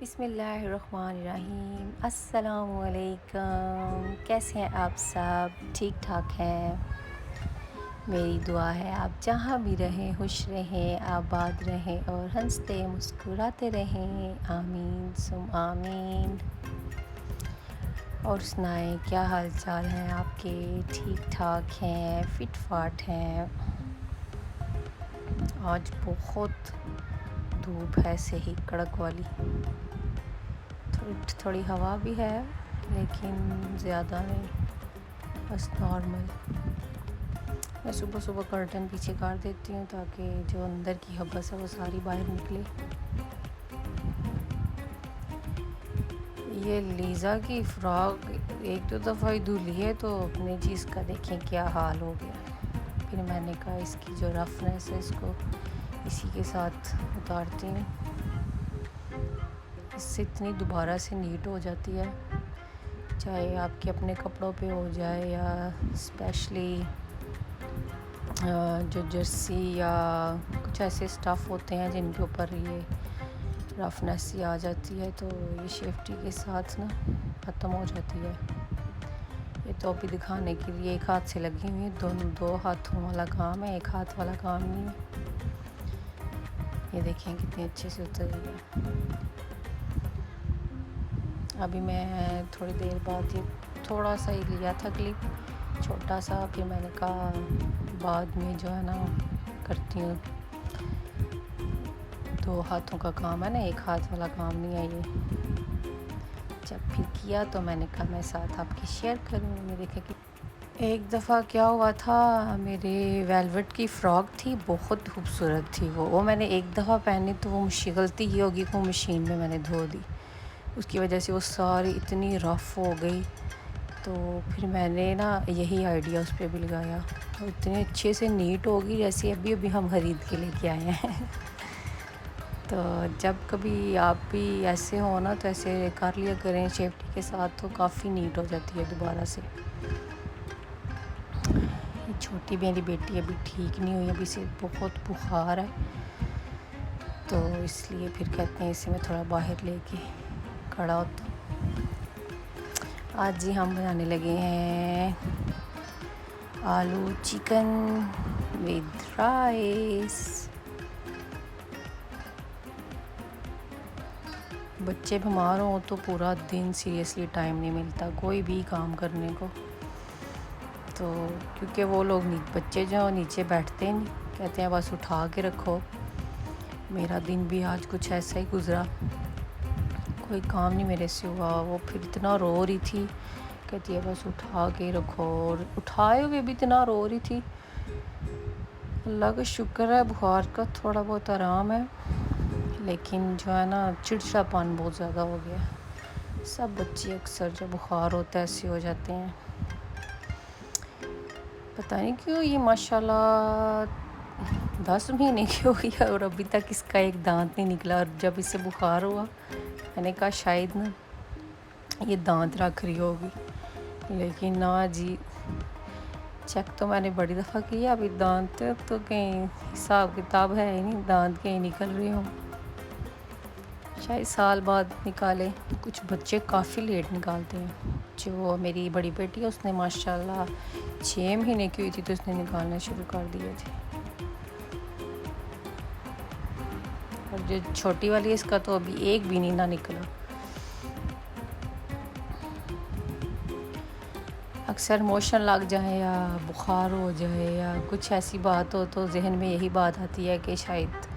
بسم اللہ الرحمن الرحیم۔ السلام علیکم، کیسے ہیں آپ سب؟ ٹھیک ٹھاک ہیں؟ میری دعا ہے آپ جہاں بھی رہیں خوش رہیں، آباد رہیں اور ہنستے مسکراتے رہیں، آمین ثم آمین۔ اور سنائیں کیا حال چال ہیں آپ کے؟ ٹھیک ٹھاک ہیں؟ فٹ فاٹ ہیں؟ آج بہت دھوپ ہے، صحیح کڑک والی، تھوڑی ہوا بھی ہے لیکن زیادہ نہیں، بس نارمل۔ میں صبح صبح کرٹن پیچھے کر دیتی ہوں تاکہ جو اندر کی ہبس ہے وہ ساری باہر نکلے۔ یہ لیزا کی فراک ایک دو دفعہ ہی دھلی ہے تو اپنے چیز کا دیکھیں کیا حال ہو گیا۔ پھر میں نے کہا اس کی جو رفنس ہے اس کو اسی کے ساتھ اتارتی ہوں، اس سے اتنی دوبارہ سے نیٹ ہو جاتی ہے، چاہے آپ کے اپنے کپڑوں پہ ہو جائے یا اسپیشلی جو جرسی یا کچھ ایسے اسٹف ہوتے ہیں جن کے اوپر یہ رفنس سی آ جاتی ہے تو یہ سیفٹی کے ساتھ نا ختم ہو جاتی ہے۔ یہ تو ابھی دکھانے کے لیے ایک ہاتھ سے لگی ہوئی ہے، دو ہاتھوں والا کام ہے، ایک ہاتھ والا کام نہیں ہے۔ یہ دیکھیں کتنی اچھے سے اتر رہی ہے۔ ابھی میں تھوڑی دیر بعد یہ تھوڑا سا ہی لیا تھا کلپ، چھوٹا سا، پھر میں نے کہا بعد میں جو ہے نا کرتی ہوں، دو ہاتھوں کا کام ہے نا، ایک ہاتھ والا کام نہیں ہے یہ۔ جب پھر کیا تو میں نے کہا میں ساتھ آپ کی شیئر کروں گی۔ دیکھیں کہ ایک دفعہ کیا ہوا تھا، میرے ویلوٹ کی فراک تھی، بہت خوبصورت تھی وہ میں نے ایک دفعہ پہنی تو وہ غلطی یہ ہوگی کہ وہ مشین میں نے دھو دی، اس کی وجہ سے وہ ساری اتنی رف ہو گئی، تو پھر میں نے نا یہی آئیڈیا اس پہ بھی لگایا، اور اتنے اچھے سے نیٹ ہوگی جیسے ابھی ہم خرید کے لے کے آئے ہیں۔ تو جب کبھی آپ بھی ایسے ہو نا تو ایسے کر لیا کریں سیفٹی کے ساتھ، تو کافی نیٹ ہو جاتی ہے دوبارہ سے۔ یہ چھوٹی میری بیٹی ابھی ٹھیک نہیں ہوئی، ابھی سے بہت بخار ہے، تو اس لیے پھر کہتے ہیں اسے میں تھوڑا باہر لے کے کھڑا ہوتا ہوں۔ آج جی ہم بنانے لگے ہیں آلو چکن ود رائس۔ بچے بیمار ہوں تو پورا دن سیریسلی ٹائم نہیں ملتا کوئی بھی کام کرنے کو، تو کیونکہ وہ لوگ بچے جو نیچے بیٹھتے ہیں نہیں، کہتے ہیں بس اٹھا کے رکھو۔ میرا دن بھی آج کچھ ایسا ہی گزرا، کوئی کام نہیں میرے سے ہوا، وہ پھر اتنا رو رہی تھی، کہتی ہے بس اٹھا کے رکھو، اور اٹھائے ہوئے بھی اتنا رو رہی تھی۔ اللہ کا شکر ہے بخار کا تھوڑا بہت آرام ہے، لیکن جو ہے نا چڑچڑا پن بہت زیادہ ہو گیا۔ سب بچے اکثر جب بخار ہوتا ہے ایسے ہو جاتے ہیں، پتہ نہیں کیوں۔ یہ ماشاءاللہ 10 مہینے کی ہو گئی ہے اور ابھی تک اس کا ایک دانت نہیں نکلا، اور جب اسے بخار ہوا میں نے کہا شاید نا یہ دانت رکھ رہی ہوگی، لیکن نہ جی، چیک تو میں نے بڑی دفعہ کیا، ابھی دانت تو کہیں حساب کتاب ہے ہی نہیں، دانت کہیں نکل رہے ہوں، شاید سال بعد نکالے۔ کچھ بچے کافی لیٹ نکالتے ہیں، جو میری بڑی بیٹی ہے اس نے ماشاءاللہ 6 مہینے کی ہوئی تھی تو اس نے نکالنا شروع کر دیے تھے، اور جو چھوٹی والی ہے اس کا تو ابھی ایک بھی نہیں نہ نکلا۔ اکثر موشن لگ جائے یا بخار ہو جائے یا کچھ ایسی بات ہو تو ذہن میں یہی بات آتی ہے کہ شاید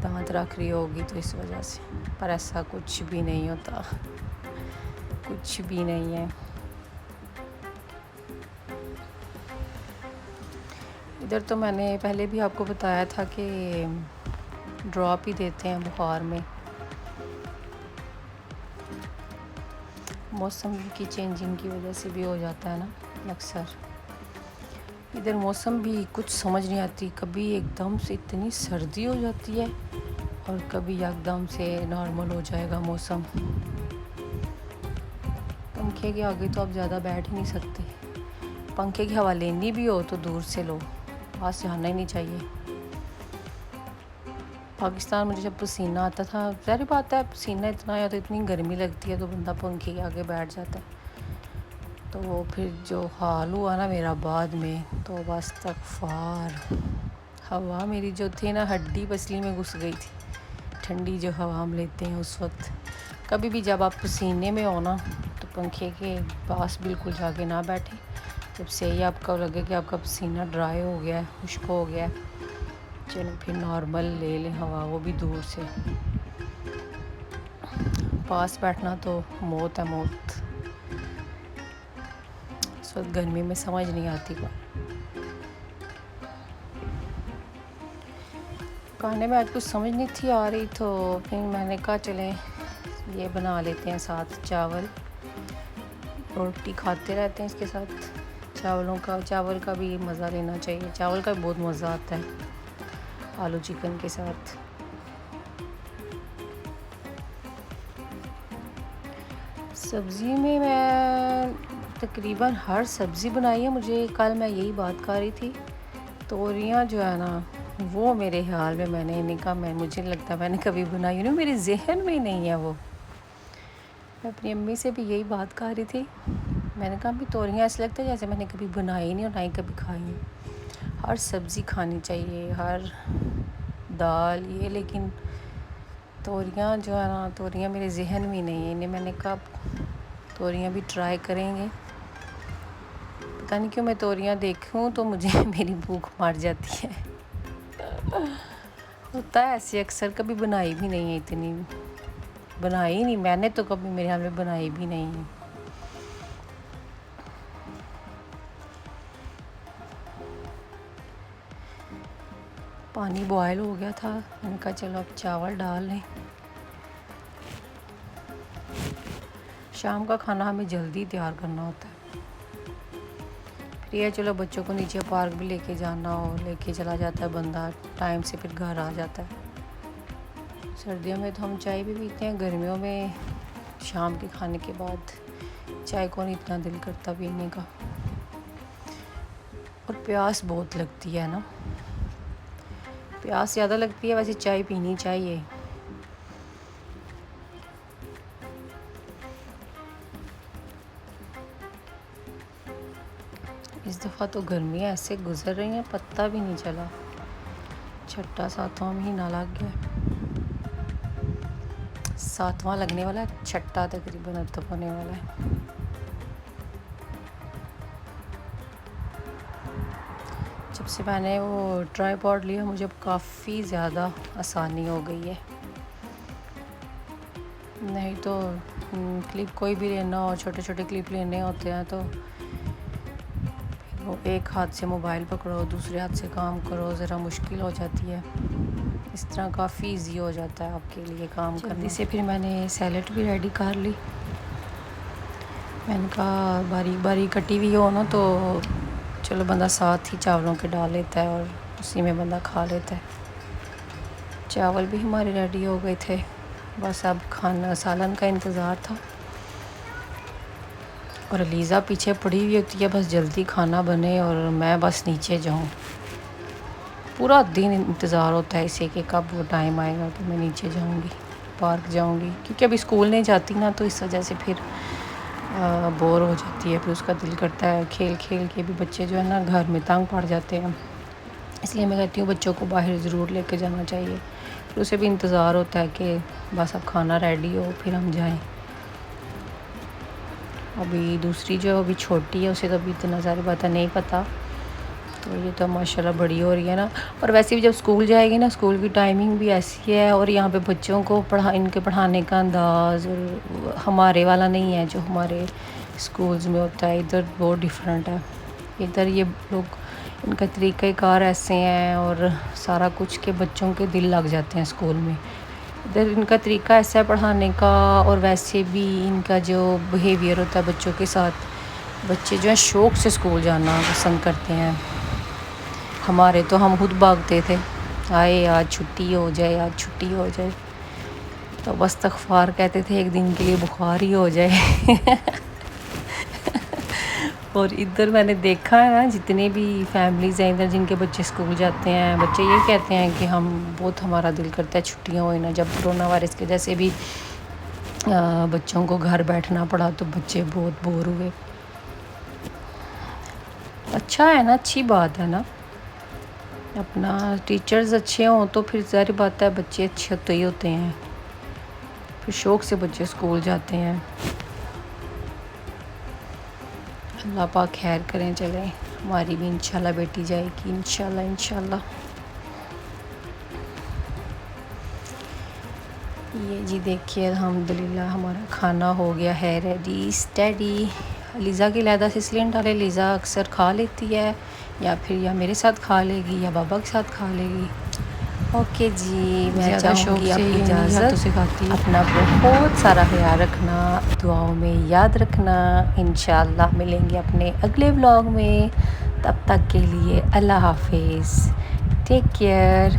دانت رکھ رہی ہوگی تو اس وجہ سے، پر ایسا کچھ بھی نہیں ہوتا، کچھ بھی نہیں ہے۔ ادھر تو میں نے پہلے بھی آپ کو بتایا تھا کہ ڈراپ ہی دیتے ہیں بخار میں، موسم کی چینجنگ کی وجہ سے بھی ہو جاتا ہے نا اکثر۔ ادھر موسم بھی کچھ سمجھ نہیں آتی، کبھی ایک دم سے اتنی سردی ہو جاتی ہے اور کبھی ایک دم سے نارمل ہو جائے گا موسم۔ پنکھے کے آگے تو آپ زیادہ بیٹھ ہی نہیں سکتے، پنکھے کی ہوا لینی بھی ہو تو دور سے لو، پاس جانا ہی نہیں چاہیے۔ پاکستان مجھے جب پسینہ آتا تھا، ظاہر بات ہے پسینہ اتنا آیا تو اتنی گرمی لگتی ہے تو بندہ پنکھے کے آگے بیٹھ جاتا ہے. تو پھر جو حال ہوا نا میرا بعد میں، تو بس استغفار، ہوا میری جو تھی نا ہڈی پسلی میں گھس گئی تھی. ٹھنڈی جو ہوا ہم لیتے ہیں اس وقت، کبھی بھی جب آپ پسینے میں ہو نا تو پنکھے کے پاس بالکل جا کے نہ بیٹھیں. جب سے ہی آپ کو لگے کہ آپ کا پسینہ ڈرائی ہو گیا ہے، خشک ہو گیا ہے، چلو پھر نارمل لے لیں ہوا، وہ بھی دور سے. پاس بیٹھنا تو موت ہے موت. اس وقت گرمی میں سمجھ نہیں آتی. کھانے میں آج کچھ سمجھ نہیں تھی آ رہی، تو پھر میں نے کہا چلیں یہ بنا لیتے ہیں ساتھ چاول. روٹی کھاتے رہتے ہیں اس کے ساتھ، چاول کا بھی مزہ لینا چاہیے. چاول کا بھی بہت مزہ آتا ہے آلو چکن کے ساتھ. سبزی میں تقریباً ہر سبزی بنائی ہے. مجھے کل میں یہی بات کر رہی تھی، توریاں جو ہے نا وہ میرے خیال میں نے نہیں کہا، مجھے لگتا ہے میں نے کبھی بنائی نہیں، میرے ذہن میں نہیں ہے وہ. میں اپنی امی سے بھی یہی بات کر رہی تھی. میں نے کہا بھی توریاں ایسے لگتا ہے جیسے میں نے کبھی بنائی نہیں اور نہ ہی کبھی کھائی ہیں. ہر سبزی کھانی چاہیے، ہر دال یہ، لیکن توریاں جو ہے نا، توریاں میرے ذہن میں نہیں ہیں. انہیں میں نے کہا توریاں بھی ٹرائی کریں گے. پتہ نہیں کیوں میں توریاں دیکھوں تو مجھے میری بھوک مر جاتی ہے. ہوتا ہے ایسے اکثر. کبھی بنائی بھی نہیں ہے، اتنی بنائی نہیں میں نے تو کبھی، میرے خیال میں بنائی بھی نہیں ہے. پانی بوائل ہو گیا تھا، میں نے کہا چلو اب چاول ڈال لیں. شام کا کھانا ہمیں جلدی تیار کرنا ہوتا ہے. پھر یہ چلو بچوں کو نیچے پارک بھی لے کے جانا ہو، لے کے چلا جاتا ہے بندہ ٹائم سے، پھر گھر آ جاتا ہے. سردیوں میں تو ہم چائے بھی پیتے ہیں، گرمیوں میں شام کے کھانے کے بعد چائے کو نہیں اتنا دل کرتا پینے کا. اور پیاس بہت لگتی ہے نا، پیاس زیادہ لگتی ہے. ویسے چائے پینی چاہیے. اس دفعہ تو گرمیاں ایسے گزر رہی ہیں پتہ بھی نہیں چلا. چھٹا ساتواں مہینہ لگ گیا، ساتواں لگنے والا ہے، چھٹا تقریباً اب تک ہونے والا ہے. جب سے میں نے وہ ٹرائی پاڈ لیا مجھے اب کافی زیادہ آسانی ہو گئی ہے. نہیں تو کلپ کوئی بھی لینا ہو، چھوٹے چھوٹے کلپ لینے ہوتے ہیں تو وہ ایک ہاتھ سے موبائل پکڑو، دوسرے ہاتھ سے کام کرو، ذرا مشکل ہو جاتی ہے. اس طرح کافی ایزی ہو جاتا ہے آپ کے لیے کام کرنے سے. پھر میں نے سیلڈ بھی ریڈی کر لی. میں نے کہا باریک باریک کٹی ہوئی ہو نا تو چلو بندہ ساتھ ہی چاولوں کے ڈال لیتا ہے اور اسی میں بندہ کھا لیتا ہے. چاول بھی ہمارے ریڈی ہو گئے تھے، بس اب کھانا سالن کا انتظار تھا. اور علیزہ پیچھے پڑی ہوئی ہوتی ہے، بس جلدی کھانا بنے اور میں بس نیچے جاؤں. پورا دن انتظار ہوتا ہے اسے کہ کب وہ ٹائم آئے گا کہ میں نیچے جاؤں گی، پارک جاؤں گی. کیونکہ ابھی اسکول نہیں جاتی نا تو اس وجہ سے پھر بور ہو جاتی ہے. پھر اس کا دل کرتا ہے کھیل کھیل کے بھی، بچے جو ہے نا گھر میں تنگ پڑ جاتے ہیں. اس لیے میں کہتی ہوں بچوں کو باہر ضرور لے کے جانا چاہیے. پھر اسے بھی انتظار ہوتا ہے کہ بس اب کھانا ریڈی ہو پھر ہم جائیں. ابھی دوسری جو ابھی چھوٹی ہے اسے تو ابھی اتنا ساری باتیں نہیں پتہ، تو یہ تو ماشاءاللہ بڑی ہو رہی ہے نا. اور ویسے بھی جب اسکول جائے گی نا، اسکول کی ٹائمنگ بھی ایسی ہے اور یہاں پہ بچوں کو ان کے پڑھانے کا انداز ہمارے والا نہیں ہے جو ہمارے اسکولز میں ہوتا ہے. ادھر بہت ڈفرینٹ ہے. ادھر یہ لوگ، ان کا طریقہ کار ایسے ہیں اور سارا کچھ کہ بچوں کے دل لگ جاتے ہیں اسکول میں. ادھر ان کا طریقہ ایسا ہے پڑھانے کا، اور ویسے بھی ان کا جو بیہیویئر ہوتا ہے بچوں کے ساتھ، بچے جو ہیں شوق سے اسکول جانا پسند کرتے ہیں. ہمارے تو ہم خود بھاگتے تھے، آئے آج چھٹی ہو جائے، آج چھٹی ہو جائے. تو بس استغفار کہتے تھے ایک دن کے لیے بخار ہی ہو جائے. اور ادھر میں نے دیکھا ہے نا جتنے بھی فیملیز ہیں ادھر جن کے بچے اسکول جاتے ہیں، بچے یہ کہتے ہیں کہ ہمارا دل کرتا ہے چھٹیاں ہوئیں نا، جب کرونا وائرس کی وجہ سے بھی بچوں کو گھر بیٹھنا پڑا تو بچے بہت بور ہوئے۔ اچھا ہے نا، اچھی بات ہے نا، اپنا ٹیچرز اچھے ہوں تو پھر ظاہر بات ہے بچے اچھے ہوتے ہی ہوتے ہیں، پھر شوق سے بچے اسکول جاتے ہیں۔ اللہ پاک خیر کریں، چلیں ہماری بھی انشاءاللہ بیٹی جائے گی انشاءاللہ انشاءاللہ۔ یہ جی دیکھیے الحمدللہ ہمارا کھانا ہو گیا ہے ریڈی اسٹیڈی۔ لیزا کی علیحدہ سے اس لیے ڈالے، لیزا اکثر کھا لیتی ہے یا میرے ساتھ کھا لے گی یا بابا کے ساتھ کھا لے گی۔ اوکے جی، میں چاہوں گی آپ کی اجازت، اپنا بہت سارا خیال رکھنا، دعاؤں میں یاد رکھنا، انشاءاللہ ملیں گے اپنے اگلے ولاگ میں، تب تک کے لیے اللہ حافظ، ٹیک کیئر۔